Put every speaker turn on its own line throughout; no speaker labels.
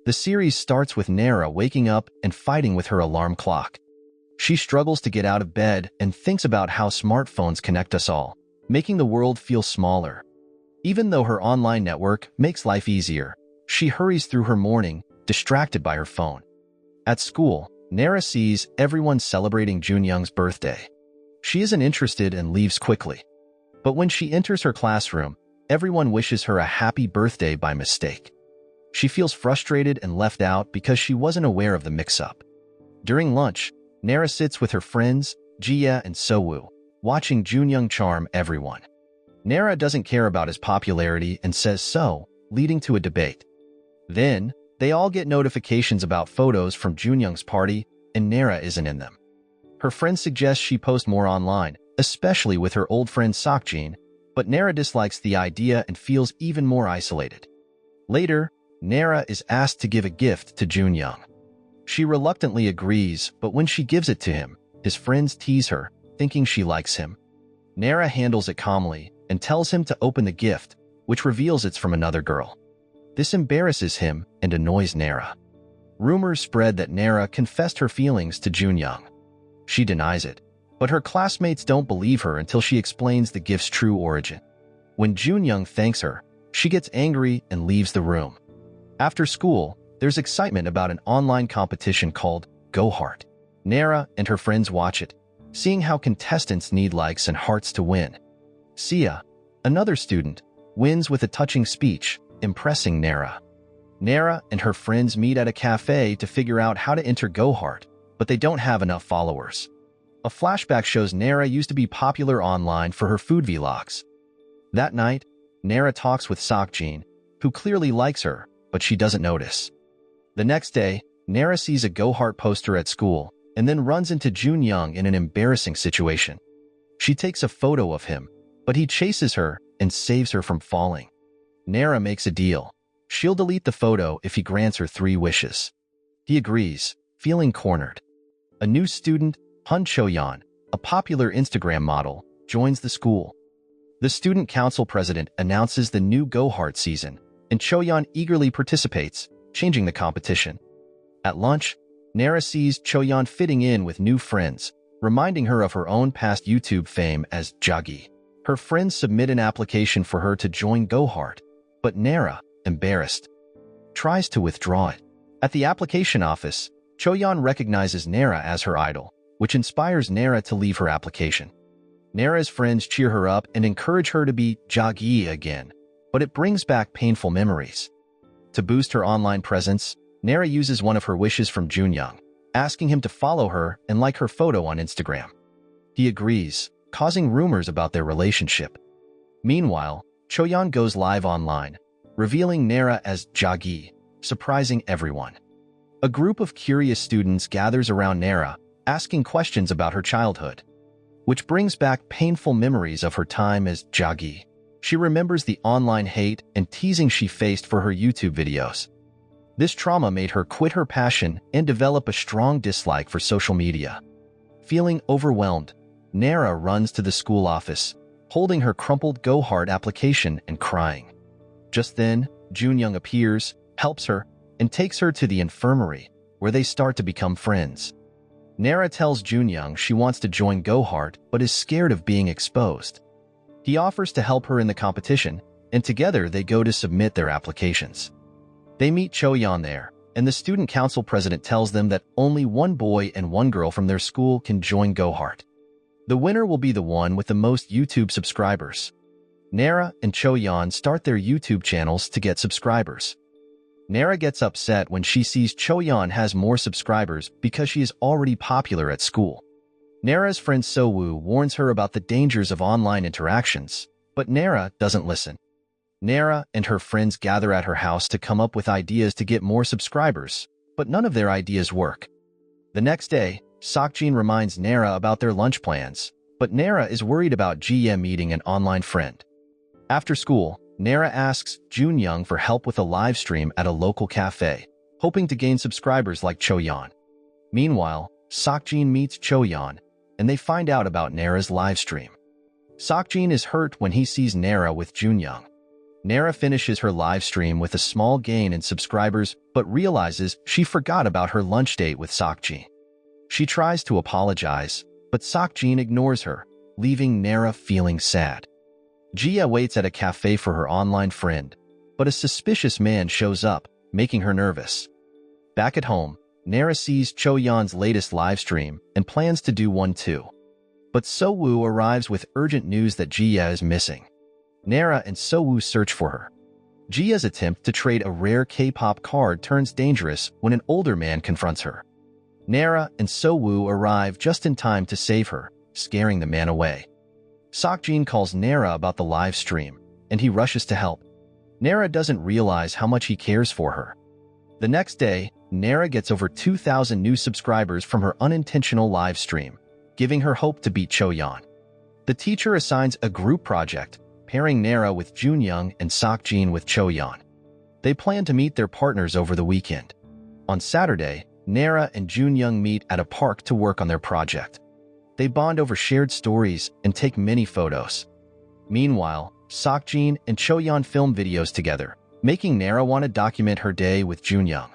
The series starts with Nara waking up and fighting with her alarm clock. She struggles to get out of bed and thinks about how smartphones connect us all, making the world feel smaller. Even though her online network makes life easier, she hurries through her morning, distracted by her phone. At school, Nara sees everyone celebrating Junyoung's birthday. She isn't interested and leaves quickly. But when she enters her classroom, everyone wishes her a happy birthday by mistake. She feels frustrated and left out because she wasn't aware of the mix-up. During lunch, Nara sits with her friends, Jia and Sowoo, watching Junyoung charm everyone. Nara doesn't care about his popularity and says so, leading to a debate. Then, they all get notifications about photos from Junyoung's party, and Nara isn't in them. Her friends suggest she post more online, especially with her old friend Seokjin, but Nara dislikes the idea and feels even more isolated. Later, Nara is asked to give a gift to Junyoung. She reluctantly agrees, but when she gives it to him, his friends tease her, thinking she likes him. Nara handles it calmly and tells him to open the gift, which reveals it's from another girl. This embarrasses him and annoys Nara. Rumors spread that Nara confessed her feelings to Junyoung. She denies it, but her classmates don't believe her until she explains the gift's true origin. When Junyoung thanks her, she gets angry and leaves the room. After school, there's excitement about an online competition called Go Heart. Nara and her friends watch it, seeing how contestants need likes and hearts to win. Sia, another student, wins with a touching speech, impressing Nara. Nara and her friends meet at a cafe to figure out how to enter Go Heart, but they don't have enough followers. A flashback shows Nara used to be popular online for her food vlogs. That night, Nara talks with Seokjin, who clearly likes her, but she doesn't notice. The next day, Nara sees a Go Heart poster at school and then runs into Junyoung in an embarrassing situation. She takes a photo of him, but he chases her and saves her from falling. Nara makes a deal. She'll delete the photo if he grants her 3 wishes. He agrees, feeling cornered. A new student, Han Choyeon, a popular Instagram model, joins the school. The student council president announces the new Go Heart season, and Choyeon eagerly participates, changing the competition. At lunch, Nara sees Choyeon fitting in with new friends, reminding her of her own past YouTube fame as Jagi. Her friends submit an application for her to join Go Heart, but Nara, embarrassed, tries to withdraw it. At the application office, Choyeon recognizes Nara as her idol, which inspires Nara to leave her application. Nara's friends cheer her up and encourage her to be Jagi again, but it brings back painful memories. To boost her online presence, Nara uses one of her wishes from Junyoung, asking him to follow her and like her photo on Instagram. He agrees, causing rumors about their relationship. Meanwhile, Choyeon goes live online, revealing Nara as Jagi, surprising everyone. A group of curious students gathers around Nara, asking questions about her childhood, which brings back painful memories of her time as Jagi. She remembers the online hate and teasing she faced for her YouTube videos. This trauma made her quit her passion and develop a strong dislike for social media. Feeling overwhelmed, Nara runs to the school office, holding her crumpled Go Heart application and crying. Just then, Junyoung appears, helps her, and takes her to the infirmary, where they start to become friends. Nara tells Junyoung she wants to join Go Heart but is scared of being exposed. He offers to help her in the competition, and together they go to submit their applications. They meet Choyeon there, and the student council president tells them that only 1 boy and 1 girl from their school can join Go Heart. The winner will be the one with the most YouTube subscribers. Nara and Choyeon start their YouTube channels to get subscribers. Nara gets upset when she sees Choyeon has more subscribers because she is already popular at school. Nara's friend Sowoo warns her about the dangers of online interactions, but Nara doesn't listen. Nara and her friends gather at her house to come up with ideas to get more subscribers, but none of their ideas work. The next day, Seokjin reminds Nara about their lunch plans, but Nara is worried about Jia meeting an online friend. After school, Nara asks Junyoung for help with a live stream at a local cafe, hoping to gain subscribers like Choyeon. Meanwhile, Seokjin meets Choyeon, and they find out about Nara's live stream. Seokjin is hurt when he sees Nara with Junyoung. Nara finishes her live stream with a small gain in subscribers but realizes she forgot about her lunch date with Seokjin. She tries to apologize, but Seokjin ignores her, leaving Nara feeling sad. Jia waits at a cafe for her online friend, but a suspicious man shows up, making her nervous. Back at home, Nara sees Choyeon's latest live stream and plans to do one too. But So-woo arrives with urgent news that Jia is missing. Nara and So-woo search for her. Jia's attempt to trade a rare K-pop card turns dangerous when an older man confronts her. Nara and So-woo arrive just in time to save her, scaring the man away. Seokjin calls Nara about the live stream, and he rushes to help. Nara doesn't realize how much he cares for her. The next day, Nara gets over 2,000 new subscribers from her unintentional live stream, giving her hope to beat Choyeon. The teacher assigns a group project, pairing Nara with Jung and Seokjin with Choyeon. They plan to meet their partners over the weekend. On Saturday, Nara and Jung meet at a park to work on their project. They bond over shared stories and take many photos. Meanwhile, Seokjin and Choyeon film videos together, making Nara want to document her day with Jung.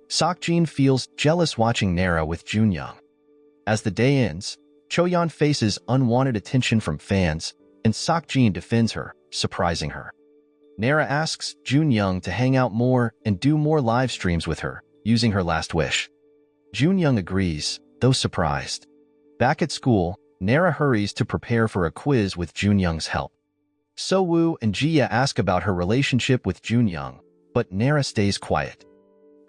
Seokjin feels jealous watching Nara with Jung. As the day ends, Choyeon faces unwanted attention from fans, and Seokjin defends her, surprising her. Nara asks Jung to hang out more and do more live streams with her, using her last wish. Jung agrees, though surprised. Back at school, Nara hurries to prepare for a quiz with Jung's help. So-woo and Jia ask about her relationship with Jung, but Nara stays quiet.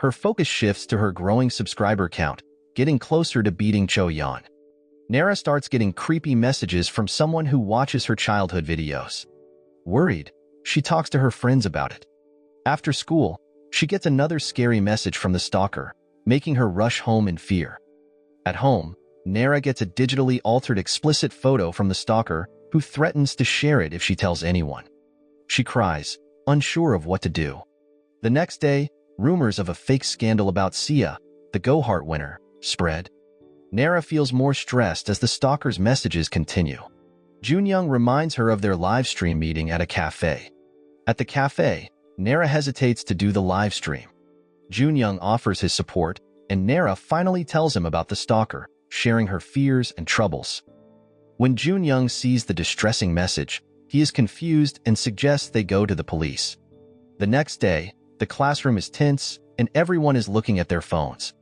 Her focus shifts to her growing subscriber count, getting closer to beating Choyeon. Nara starts getting creepy messages from someone who watches her childhood videos. Worried, she talks to her friends about it. After school, she gets another scary message from the stalker, making her rush home in fear. At home, Nara gets a digitally altered explicit photo from the stalker, who threatens to share it if she tells anyone. She cries, unsure of what to do. The next day, rumors of a fake scandal about Sia, the Go Heart winner, spread. Nara feels more stressed as the stalker's messages continue. Jung reminds her of their live stream meeting at a cafe. At the cafe, Nara hesitates to do the live stream. Jung offers his support, and Nara finally tells him about the stalker, sharing her fears and troubles. When Jung sees the distressing message, he is confused and suggests they go to the police. The next day, the classroom is tense and everyone is looking at their phones.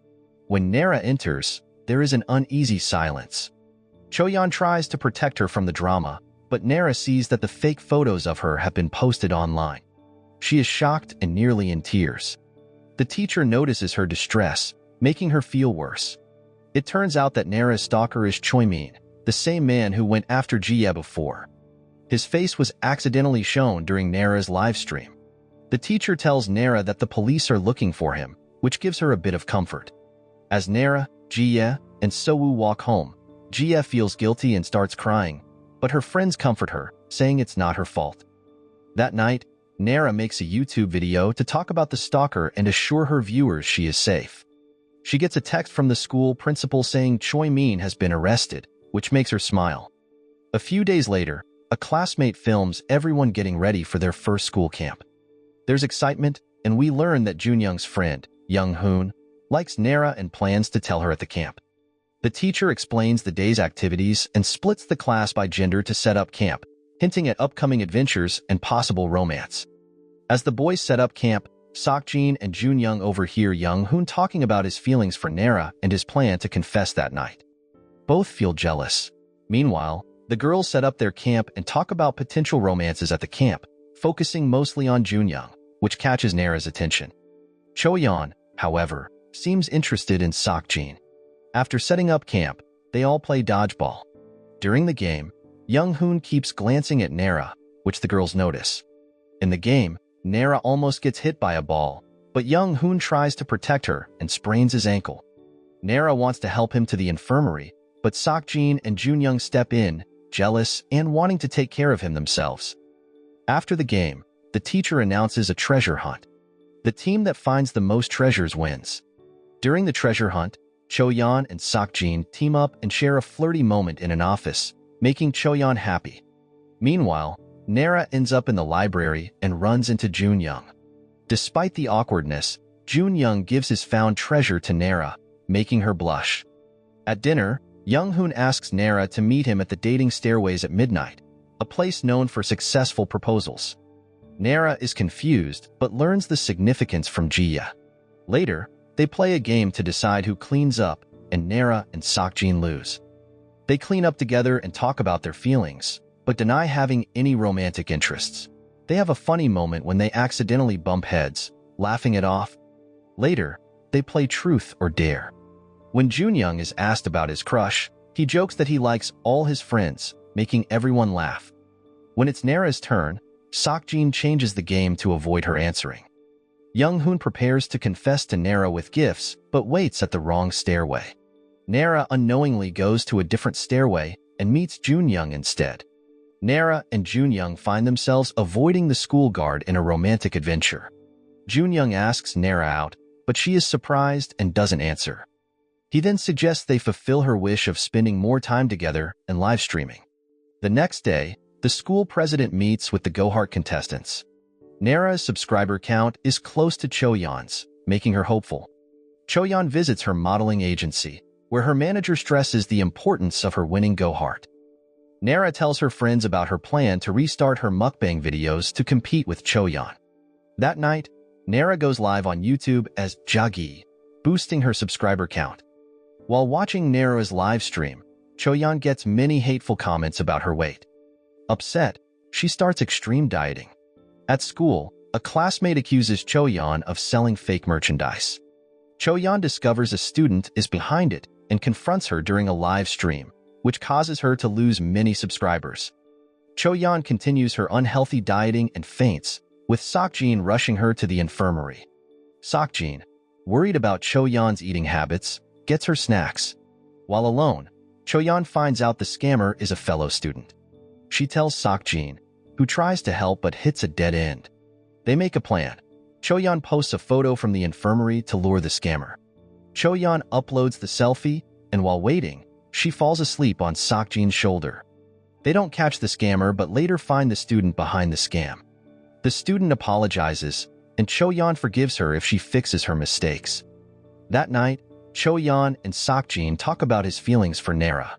When Nara enters, there is an uneasy silence. Choyeon tries to protect her from the drama, but Nara sees that the fake photos of her have been posted online. She is shocked and nearly in tears. The teacher notices her distress, making her feel worse. It turns out that Nara's stalker is Choi JiSoo, the same man who went after Jia before. His face was accidentally shown during Nara's live stream. The teacher tells Nara that the police are looking for him, which gives her a bit of comfort. As Nara, Jia, and So-woo walk home, Jia feels guilty and starts crying, but her friends comfort her, saying it's not her fault. That night, Nara makes a YouTube video to talk about the stalker and assure her viewers she is safe. She gets a text from the school principal saying Choi JiSoo has been arrested, which makes her smile. A few days later, a classmate films everyone getting ready for their first school camp. There's excitement, and we learn that Jung's friend, Jung-hoon, likes Nara and plans to tell her at the camp. The teacher explains the day's activities and splits the class by gender to set up camp, hinting at upcoming adventures and possible romance. As the boys set up camp, Seokjin and Jung overhear Jung-hoon talking about his feelings for Nara and his plan to confess that night. Both feel jealous. Meanwhile, the girls set up their camp and talk about potential romances at the camp, focusing mostly on Jung, which catches Nara's attention. Choyeon, however, seems interested in Seokjin. After setting up camp, they all play dodgeball. During the game, Jung-hoon keeps glancing at Nara, which the girls notice. In the game, Nara almost gets hit by a ball, but Jung-hoon tries to protect her and sprains his ankle. Nara wants to help him to the infirmary, but Seokjin and Jung step in, jealous and wanting to take care of him themselves. After the game, the teacher announces a treasure hunt. The team that finds the most treasures wins. During the treasure hunt, Choyeon and Seokjin team up and share a flirty moment in an office, making Choyeon happy. Meanwhile, Nara ends up in the library and runs into Jun-young. Despite the awkwardness, Jun-young gives his found treasure to Nara, making her blush. At dinner, Young-hoon asks Nara to meet him at the dating stairways at midnight, a place known for successful proposals. Nara is confused but learns the significance from Ji-ya. Later, they play a game to decide who cleans up, and Nara and Seok-jin lose. They clean up together and talk about their feelings, but deny having any romantic interests. They have a funny moment when they accidentally bump heads, laughing it off. Later, they play truth or dare. When Jun-young is asked about his crush, he jokes that he likes all his friends, making everyone laugh. When it's Nara's turn, Seok-jin changes the game to avoid her answering. Young-hoon prepares to confess to Nara with gifts, but waits at the wrong stairway. Nara unknowingly goes to a different stairway and meets Jun-young instead. Nara and Jun-young find themselves avoiding the school guard in a romantic adventure. Jun-young asks Nara out, but she is surprised and doesn't answer. He then suggests they fulfill her wish of spending more time together and live streaming. The next day, the school president meets with the Go-Heart contestants. Nara's subscriber count is close to Choyeon's, making her hopeful. Choyeon visits her modeling agency, where her manager stresses the importance of her winning Go-Heart. Nara tells her friends about her plan to restart her mukbang videos to compete with Choyeon. That night, Nara goes live on YouTube as Jagi, boosting her subscriber count. While watching Nara's live stream, Choyeon gets many hateful comments about her weight. Upset, she starts extreme dieting. At school, a classmate accuses Choyeon of selling fake merchandise. Choyeon discovers a student is behind it and confronts her during a live stream, which causes her to lose many subscribers. Choyeon continues her unhealthy dieting and faints, with Seok-jin rushing her to the infirmary. Seok-jin, worried about Choyeon's eating habits, gets her snacks. While alone, Choyeon finds out the scammer is a fellow student. She tells Seok-jin, who tries to help but hits a dead end. They make a plan. Choyeon posts a photo from the infirmary to lure the scammer. Choyeon uploads the selfie, and while waiting, she falls asleep on Seok-jin's shoulder. They don't catch the scammer but later find the student behind the scam. The student apologizes, and Choyeon forgives her if she fixes her mistakes. That night, Choyeon and Seok-jin talk about his feelings for Nara.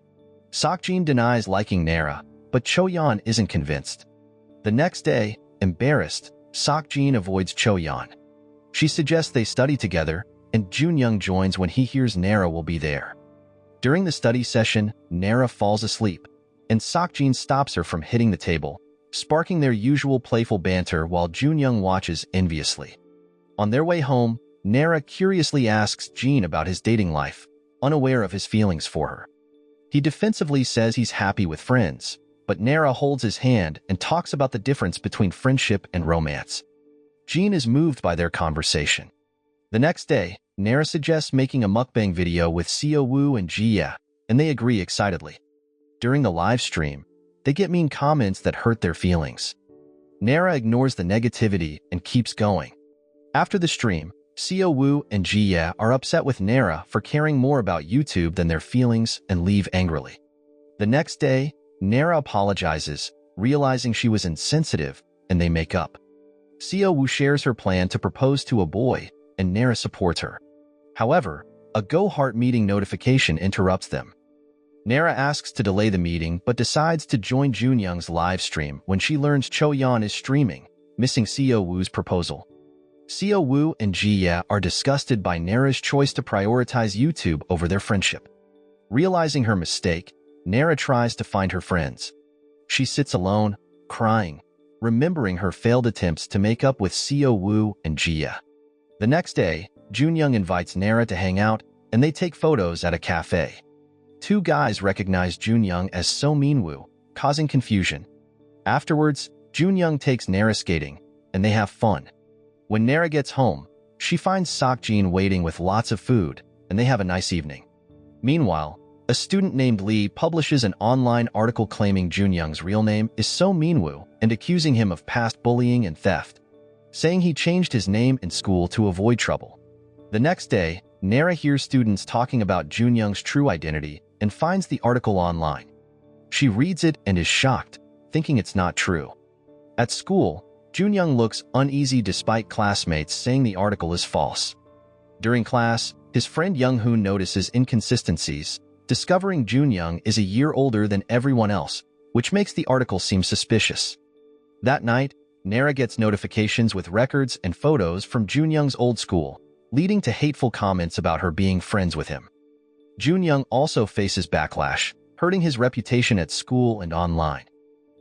Seok-jin denies liking Nara, but Choyeon isn't convinced. The next day, embarrassed, Seok-jin avoids Choyeon. She suggests they study together, and Jun-young joins when he hears Nara will be there. During the study session, Nara falls asleep, and Seok-jin stops her from hitting the table, sparking their usual playful banter while Jun-young watches enviously. On their way home, Nara curiously asks Jin about his dating life, unaware of his feelings for her. He defensively says he's happy with friends, but Nara holds his hand and talks about the difference between friendship and romance. Jin is moved by their conversation. The next day, Nara suggests making a mukbang video with SeoHyun and Ji-ya, and they agree excitedly. During the live stream, they get mean comments that hurt their feelings. Nara ignores the negativity and keeps going. After the stream, SeoHyun and Ji-ya are upset with Nara for caring more about YouTube than their feelings and leave angrily. The next day, Nara apologizes, realizing she was insensitive, and they make up. SeoHyun shares her plan to propose to a boy, and Nara supports her. However, a Go-Heart meeting notification interrupts them. Nara asks to delay the meeting but decides to join Jun-young's live stream when she learns Choyeon is streaming, missing SeoHyun's proposal. SeoHyun and Ji-ya are disgusted by Nara's choice to prioritize YouTube over their friendship. Realizing her mistake, Nara tries to find her friends. She sits alone, crying, remembering her failed attempts to make up with SeoHyun and Ji-ya. The next day, Jun-young invites Nara to hang out, and they take photos at a cafe. Two guys recognize Jun-young as So Min-woo, causing confusion. Afterwards, Jun-young takes Nara skating, and they have fun. When Nara gets home, she finds Seok-jin waiting with lots of food, and they have a nice evening. Meanwhile, a student named Lee publishes an online article claiming Jun-young's real name is So Min-woo and accusing him of past bullying and theft, saying he changed his name in school to avoid trouble. The next day, Nara hears students talking about Jun-young's true identity and finds the article online. She reads it and is shocked, thinking it's not true. At school, Junyoung looks uneasy despite classmates saying the article is false. During class, his friend Young-hoon notices inconsistencies, discovering Junyoung is a year older than everyone else, which makes the article seem suspicious. That night, Nara gets notifications with records and photos from Junyoung's old school, leading to hateful comments about her being friends with him. Junyoung also faces backlash, hurting his reputation at school and online.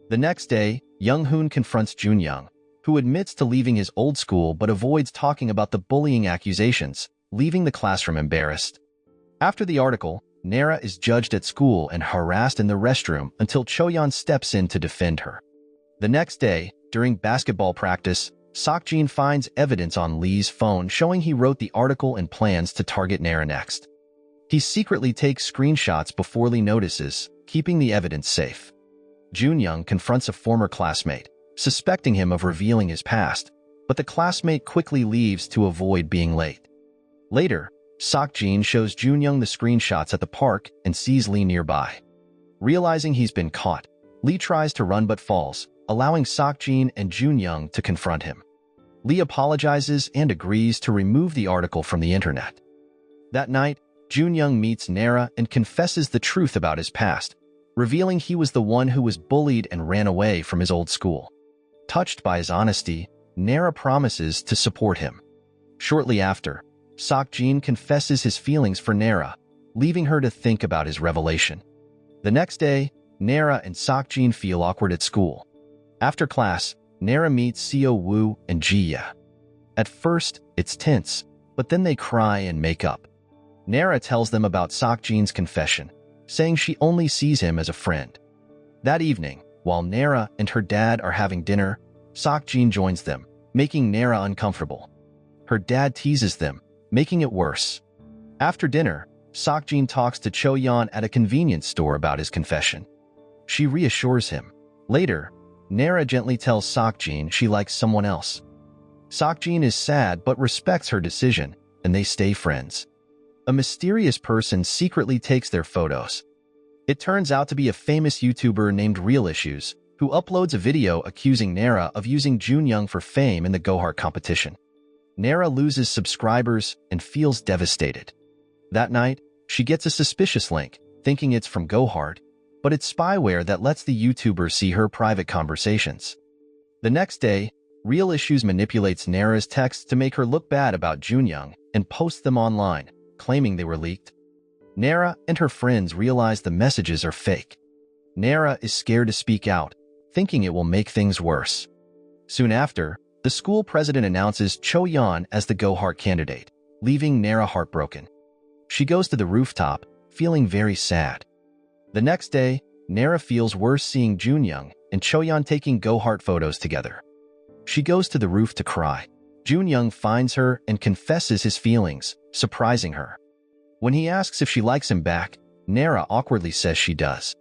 The next day, Young-hoon confronts Junyoung, who admits to leaving his old school but avoids talking about the bullying accusations, leaving the classroom embarrassed. After the article, Nara is judged at school and harassed in the restroom until Choyeon steps in to defend her. The next day, during basketball practice, Seokjin finds evidence on Lee's phone showing he wrote the article and plans to target Nara next. He secretly takes screenshots before Lee notices, keeping the evidence safe. Junyoung confronts a former classmate, suspecting him of revealing his past, but the classmate quickly leaves to avoid being late. Later, Seokjin shows Junyoung the screenshots at the park and sees Lee nearby. Realizing he's been caught, Lee tries to run but falls, allowing Seokjin and Junyoung to confront him. Lee apologizes and agrees to remove the article from the internet. That night, Junyoung meets Nara and confesses the truth about his past, revealing he was the one who was bullied and ran away from his old school. Touched by his honesty, Nara promises to support him. Shortly after, Seokjin confesses his feelings for Nara, leaving her to think about his revelation. The next day, Nara and Seokjin feel awkward at school. After class, Nara meets SeoWoo and Jiya. At first, it's tense, but then they cry and make up. Nara tells them about Seokjin's confession, saying she only sees him as a friend. That evening, while Nara and her dad are having dinner, Seokjin joins them, making Nara uncomfortable. Her dad teases them, making it worse. After dinner, Seokjin talks to Choyeon at a convenience store about his confession. She reassures him. Later, Nara gently tells Seokjin she likes someone else. Seokjin is sad but respects her decision, and they stay friends. A mysterious person secretly takes their photos. It turns out to be a famous YouTuber named Real Issues, who uploads a video accusing Nara of using Junyoung for fame in the Go Heart competition. Nara loses subscribers and feels devastated. That night, she gets a suspicious link, thinking it's from Go Heart, but it's spyware that lets the YouTuber see her private conversations. The next day, Real Issues manipulates Nara's texts to make her look bad about Junyoung and posts them online, claiming they were leaked. Nara and her friends realize the messages are fake. Nara is scared to speak out, thinking it will make things worse. Soon after, the school president announces Choyeon as the Go Heart candidate, leaving Nara heartbroken. She goes to the rooftop, feeling very sad. The next day, Nara feels worse seeing Junyoung and Choyeon taking Go Heart photos together. She goes to the roof to cry. Junyoung finds her and confesses his feelings, surprising her. When he asks if she likes him back, Nara awkwardly says she does.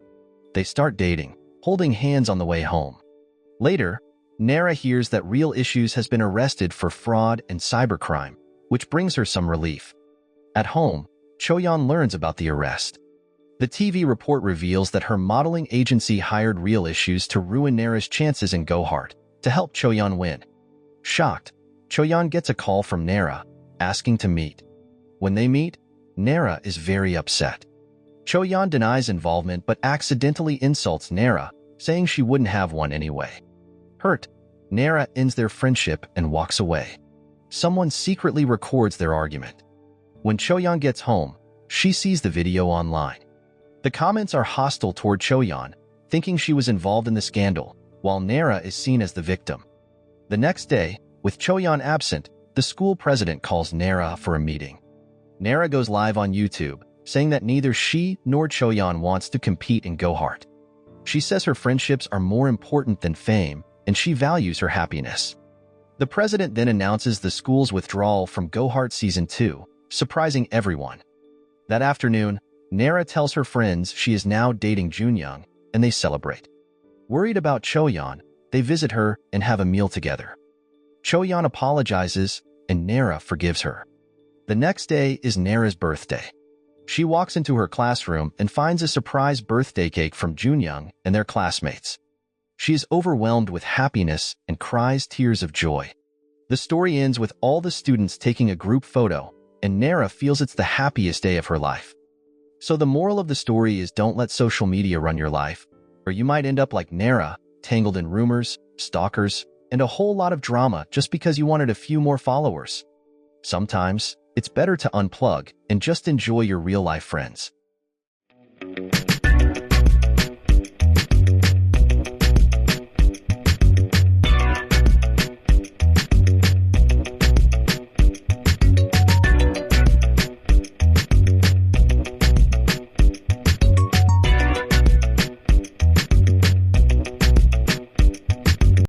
They start dating, holding hands on the way home. Later, Nara hears that Real Issues has been arrested for fraud and cybercrime, which brings her some relief. At home, Choyeon learns about the arrest. The TV report reveals that her modeling agency hired Real Issues to ruin Nara's chances in Go Heart, to help Choyeon win. Shocked, Choyeon gets a call from Nara, asking to meet. When they meet, Nara is very upset. Choyeon denies involvement but accidentally insults Nara, saying she wouldn't have one anyway. Hurt, Nara ends their friendship and walks away. Someone secretly records their argument. When Choyeon gets home, she sees the video online. The comments are hostile toward Choyeon, thinking she was involved in the scandal, while Nara is seen as the victim. The next day, with Choyeon absent, the school president calls Nara for a meeting. Nara goes live on YouTube, saying that neither she nor Choyeon wants to compete in Go Heart. She says her friendships are more important than fame, and she values her happiness. The president then announces the school's withdrawal from Go Heart Season 2, surprising everyone. That afternoon, Nara tells her friends she is now dating Junyoung, and they celebrate. Worried about Choyeon, they visit her and have a meal together. Choyeon apologizes, and Nara forgives her. The next day is Nara's birthday. She walks into her classroom and finds a surprise birthday cake from Junyoung and their classmates. She is overwhelmed with happiness and cries tears of joy. The story ends with all the students taking a group photo, and Nara feels it's the happiest day of her life. So the moral of the story is don't let social media run your life, or you might end up like Nara, tangled in rumors, stalkers, and a whole lot of drama just because you wanted a few more followers. Sometimes, it's better to unplug and just enjoy your real-life friends.